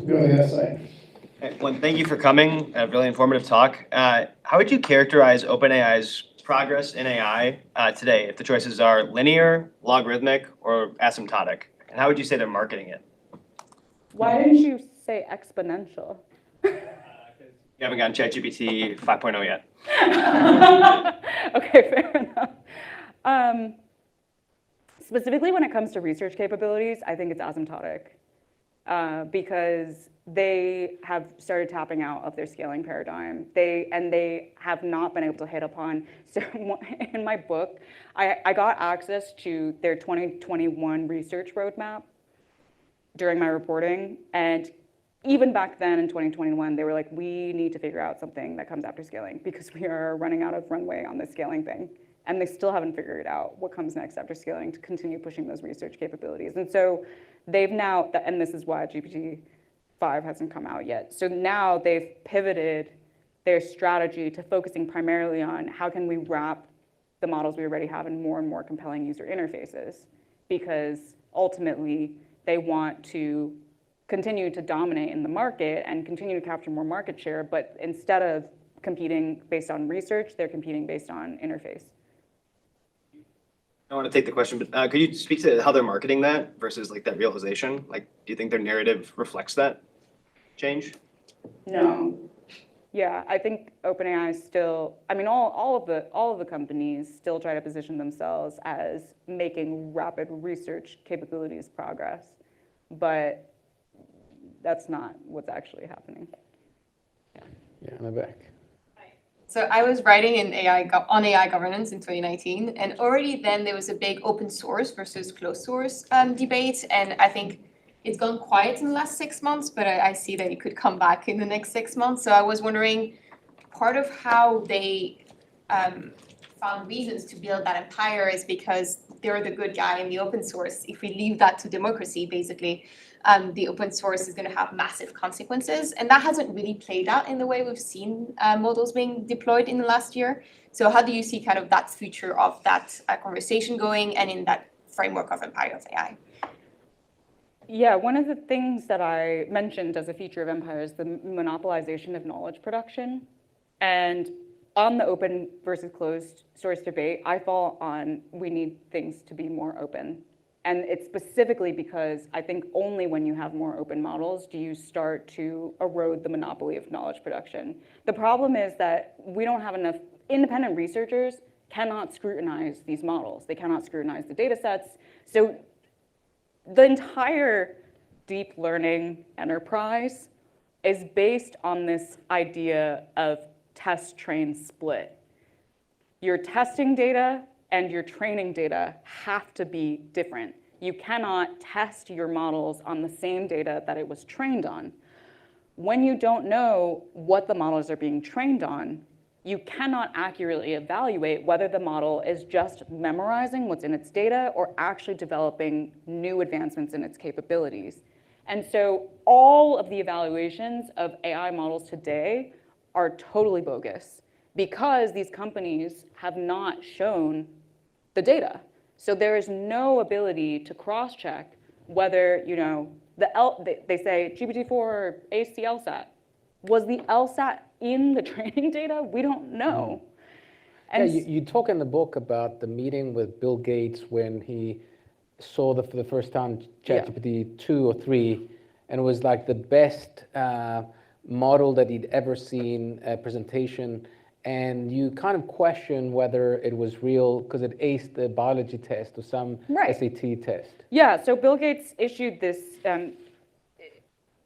Go ahead, Sai. Well, thank you for coming. A really informative talk. How would you characterize OpenAI's progress in AI today, if the choices are linear, logarithmic, or asymptotic? And how would you say they're marketing it? Why didn't you say exponential? You haven't gotten ChatGPT 5.0 yet. Okay, fair enough. Specifically when it comes to research capabilities, I think it's asymptotic because they have started tapping out of their scaling paradigm. They have not been able to hit upon. So in my book, I got access to their 2021 research roadmap during my reporting, and even back then in 2021, they were like, we need to figure out something that comes after scaling because we are running out of runway on the scaling thing. And they still haven't figured out what comes next after scaling to continue pushing those research capabilities. And so they've now, and this is why GPT-5 hasn't come out yet. So now they've pivoted their strategy to focusing primarily on how can we wrap the models we already have in more and more compelling user interfaces, because ultimately they want to continue to dominate in the market and continue to capture more market share, but instead of competing based on research, they're competing based on interface. I want to take the question, but could you speak to how they're marketing that versus like that realization? Like, do you think their narrative reflects that change? No. Yeah, I think OpenAI is still, I mean, all of the companies still try to position themselves as making rapid research capabilities progress, but that's not what's actually happening. Yeah, in the back. So I was writing on AI governance in 2019, and already then there was a big open source versus closed source debate, and I think it's gone quiet in the last 6 months, but I see that it could come back in the next 6 months. So I was wondering, part of how they found reasons to build that empire is because they're the good guy in the open source. If we leave that to democracy, basically, the open source is going to have massive consequences. And that hasn't really played out in the way we've seen models being deployed in the last year. So how do you see kind of that future of that conversation going and in that framework of empire of AI? Yeah, one of the things that I mentioned as a feature of empire is the monopolization of knowledge production. And on the open versus closed source debate, I fall on we need things to be more open. And it's specifically because I think only when you have more open models do you start to erode the monopoly of knowledge production. The problem is that we don't have enough independent researchers cannot scrutinize these models. They cannot scrutinize the data sets. So the entire deep learning enterprise is based on this idea of test-train split. Your testing data and your training data have to be different. You cannot test your models on the same data that it was trained on. When you don't know what the models are being trained on, you cannot accurately evaluate whether the model is just memorizing what's in its data or actually developing new advancements in its capabilities. And so all of the evaluations of AI models today are totally bogus because these companies have not shown the data. So there is no ability to cross-check whether, they say GPT-4 aced the LSAT. Was the LSAT in the training data? We don't know. And yeah, you talk in the book about the meeting with Bill Gates when he saw for the first time ChatGPT 2 or 3, and it was like the best model that he'd ever seen, presentation, and you kind of question whether it was real because it aced the biology test or some SAT test. Yeah, so Bill Gates issued this,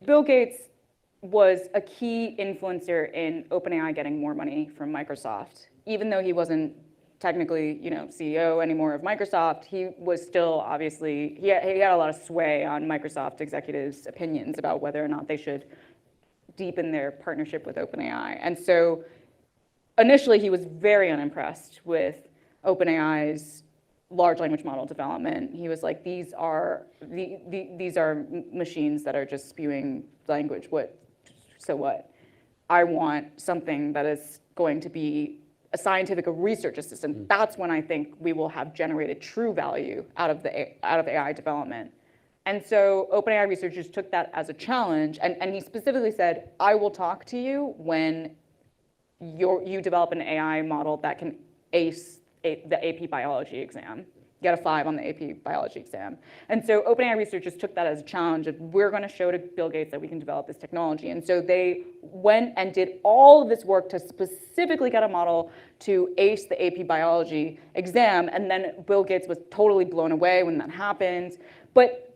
Bill Gates was a key influencer in OpenAI getting more money from Microsoft. Even though he wasn't technically, CEO anymore of Microsoft, he was still obviously, he had a lot of sway on Microsoft executives' opinions about whether or not they should deepen their partnership with OpenAI. And so initially he was very unimpressed with OpenAI's large language model development. He was like, these are machines that are just spewing language. So what? I want something that is going to be a scientific research assistant. That's when I think we will have generated true value out of AI development. And so OpenAI researchers took that as a challenge, and he specifically said, I will talk to you when you develop an AI model that can ace the AP biology exam. get a 5 on the AP biology exam. And so OpenAI researchers took that as a challenge of, we're going to show to Bill Gates that we can develop this technology. And so they went and did all of this work to specifically get a model to ace the AP biology exam. And then Bill Gates was totally blown away when that happened. But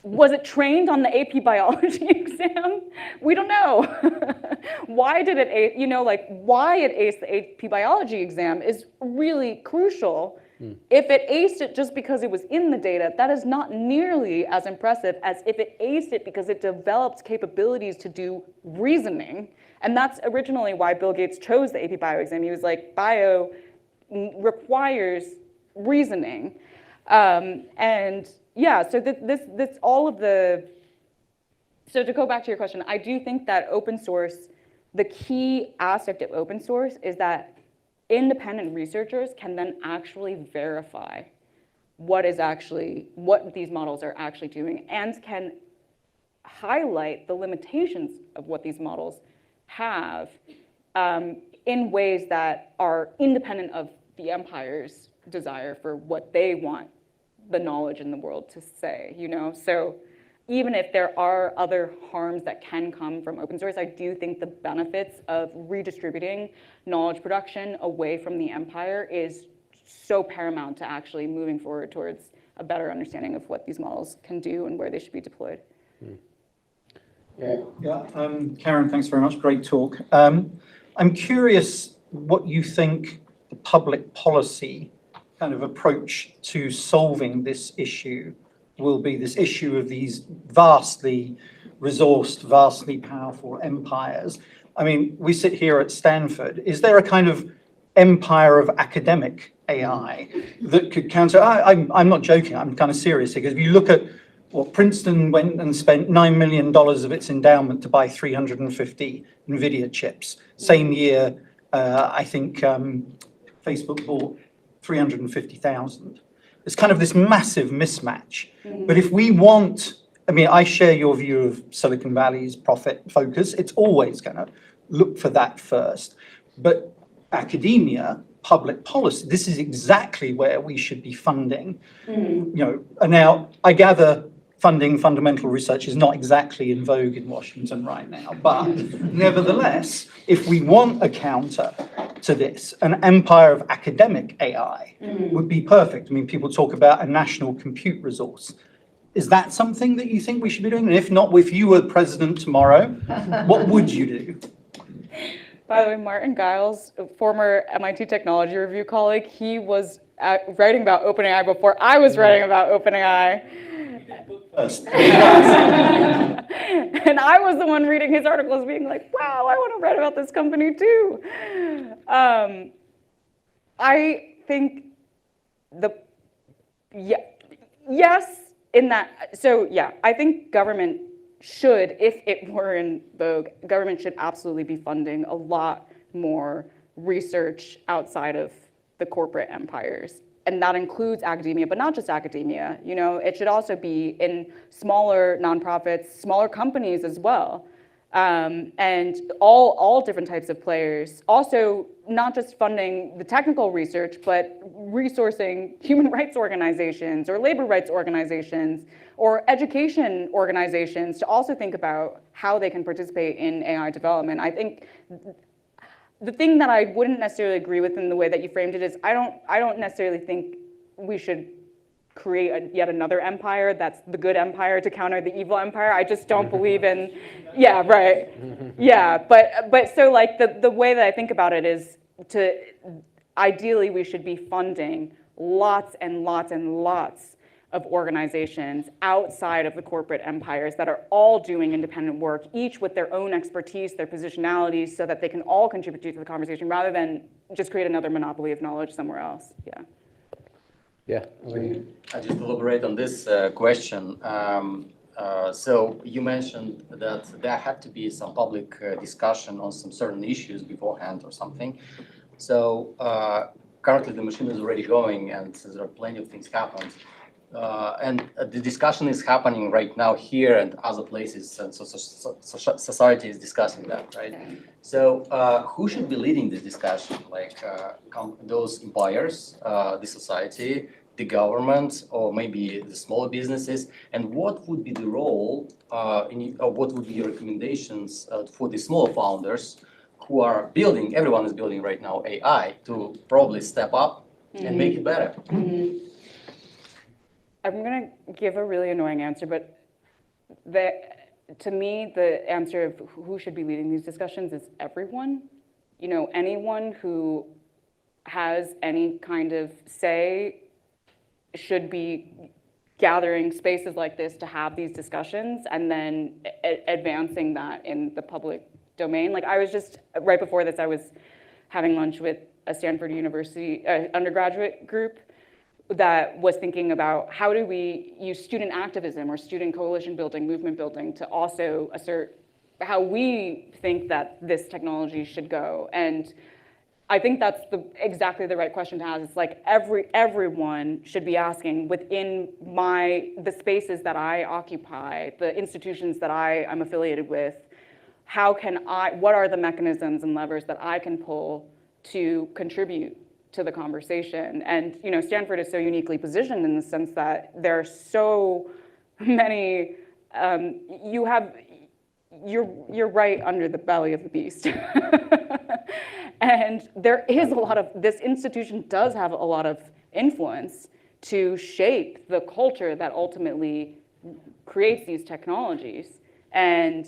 was it trained on the AP biology exam? We don't know. Why did it ace, why it aced the AP biology exam is really crucial. If it aced it just because it was in the data, that is not nearly as impressive as if it aced it because it developed capabilities to do reasoning. And that's originally why Bill Gates chose the AP bio exam. He was like, bio requires reasoning. And yeah, so this all of the, so to go back to your question, I do think that open source, the key aspect of open source is that independent researchers can then actually verify what these models are actually doing and can highlight the limitations of what these models have in ways that are independent of the empire's desire for what they want the knowledge in the world to say, So even if there are other harms that can come from open source, I do think the benefits of redistributing knowledge production away from the empire is so paramount to actually moving forward towards a better understanding of what these models can do and where they should be deployed. Karen, thanks very much. Great talk. I'm curious what you think the public policy kind of approach to solving this issue will be, this issue of these vastly resourced, vastly powerful empires. I mean, we sit here at Stanford. Is there a kind of empire of academic AI that could counter? I'm not joking. I'm kind of serious here, because if you look at what Princeton went and spent $9 million of its endowment to buy 350 NVIDIA chips. Same year, I think Facebook bought 350,000. It's kind of this massive mismatch. But if we want, I share your view of Silicon Valley's profit focus. It's always going to look for that first. But academia, public policy, this is exactly where we should be funding. Now, I gather funding fundamental research is not exactly in vogue in Washington right now, but nevertheless, if we want a counter to this, an empire of academic AI would be perfect. People talk about a national compute resource. Is that something that you think we should be doing? And if not, if you were president tomorrow, what would you do? By the way, Martin Giles, a former MIT Technology Review colleague, he was writing about OpenAI before I was writing about OpenAI. First. And I was the one reading his articles being like, wow, I want to write about this company too. I think yes, in that, so yeah, I think government should, if it were in vogue, government should absolutely be funding a lot more research outside of the corporate empires. And that includes academia, but not just academia. It should also be in smaller nonprofits, smaller companies as well, and all different types of players. Also, not just funding the technical research, but resourcing human rights organizations or labor rights organizations or education organizations to also think about how they can participate in AI development. I think the thing that I wouldn't necessarily agree with in the way that you framed it is I don't necessarily think we should create yet another empire that's the good empire to counter the evil empire. I just don't believe in, yeah, right. Yeah, but so like the way that I think about it is ideally we should be funding lots and lots and lots of organizations outside of the corporate empires that are all doing independent work, each with their own expertise, their positionalities, so that they can all contribute to the conversation rather than just create another monopoly of knowledge somewhere else. Yeah. I just elaborate on this question. So you mentioned that there had to be some public discussion on some certain issues beforehand or something. So currently the machine is already going and there are plenty of things happened. and the discussion is happening right now here and other places, and so society is discussing that, right? So who should be leading this discussion? Like those employers, the society, the government, or maybe the smaller businesses? And what would be the role, what would be your recommendations for the smaller founders who are building, everyone is building right now AI, to probably step up and make it better? I'm going to give a really annoying answer, but to me, the answer of who should be leading these discussions is everyone. You know, anyone who has any kind of say should be gathering spaces like this to have these discussions and then advancing that in the public domain. Like I was just, right before this, I was having lunch with a Stanford University undergraduate group that was thinking about how do we use student activism or student coalition building, movement building to also assert how we think that this technology should go. And I think that's exactly the right question to ask. It's like everyone should be asking within the spaces that I occupy, the institutions that I am affiliated with, what are the mechanisms and levers that I can pull to contribute to the conversation? And you know, Stanford is so uniquely positioned in the sense that there are so many, you're right under the belly of the beast. And there is a lot of, this institution does have a lot of influence to shape the culture that ultimately creates these technologies. And,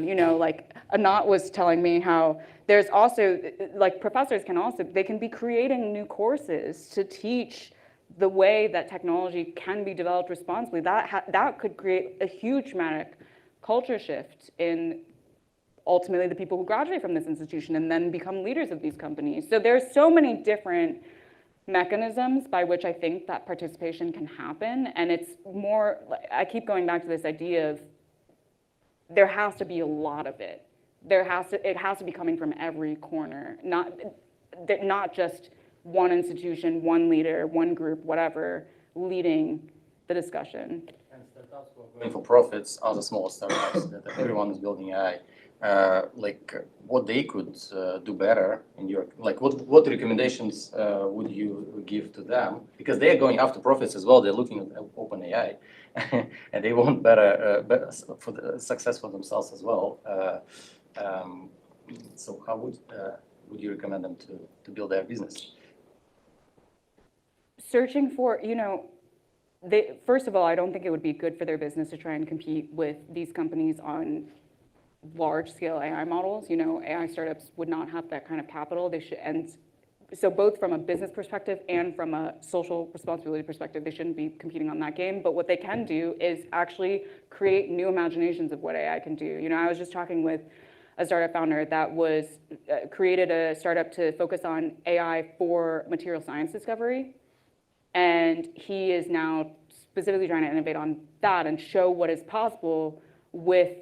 you know, like Anat was telling me how there's also, like professors they can be creating new courses to teach the way that technology can be developed responsibly. That could create a huge dramatic culture shift in ultimately the people who graduate from this institution and then become leaders of these companies. So there's so many different mechanisms by which I think that participation can happen. And it's more, I keep going back to this idea of there has to be a lot of it. It has to be coming from every corner, not just one institution, one leader, one group, whatever, leading the discussion. And startups who are going for profits are the small startups that everyone is building AI. Like what they could do better in your, like what recommendations would you give to them? Because they are going after profits as well. They're looking at OpenAI and they want better for the success for themselves as well. So how would you recommend them to build their business? Searching for, you know, first of all, I don't think it would be good for their business to try and compete with these companies on large-scale AI models. You know, AI startups would not have that kind of capital. And so both from a business perspective and from a social responsibility perspective, they shouldn't be competing on that game. But what they can do is actually create new imaginations of what AI can do. You know, I was just talking with a startup founder that was created a startup to focus on AI for material science discovery. And he is now specifically trying to innovate on that and show what is possible with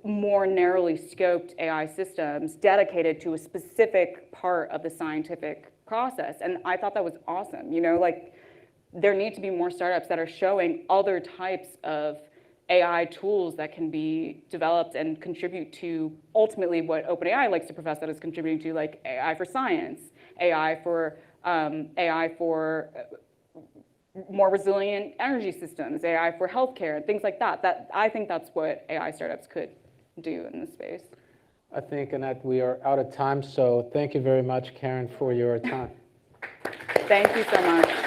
more narrowly scoped AI systems dedicated to a specific part of the scientific process. And I thought that was awesome. You know, like there need to be more startups that are showing other types of AI tools that can be developed and contribute to ultimately what OpenAI likes to profess that is contributing to, like AI for science, AI for more resilient energy systems, AI for healthcare, things like that. I think that's what AI startups could do in this space. I think, Annette, we are out of time, so thank you very much, Karen, for your time. Thank you so much.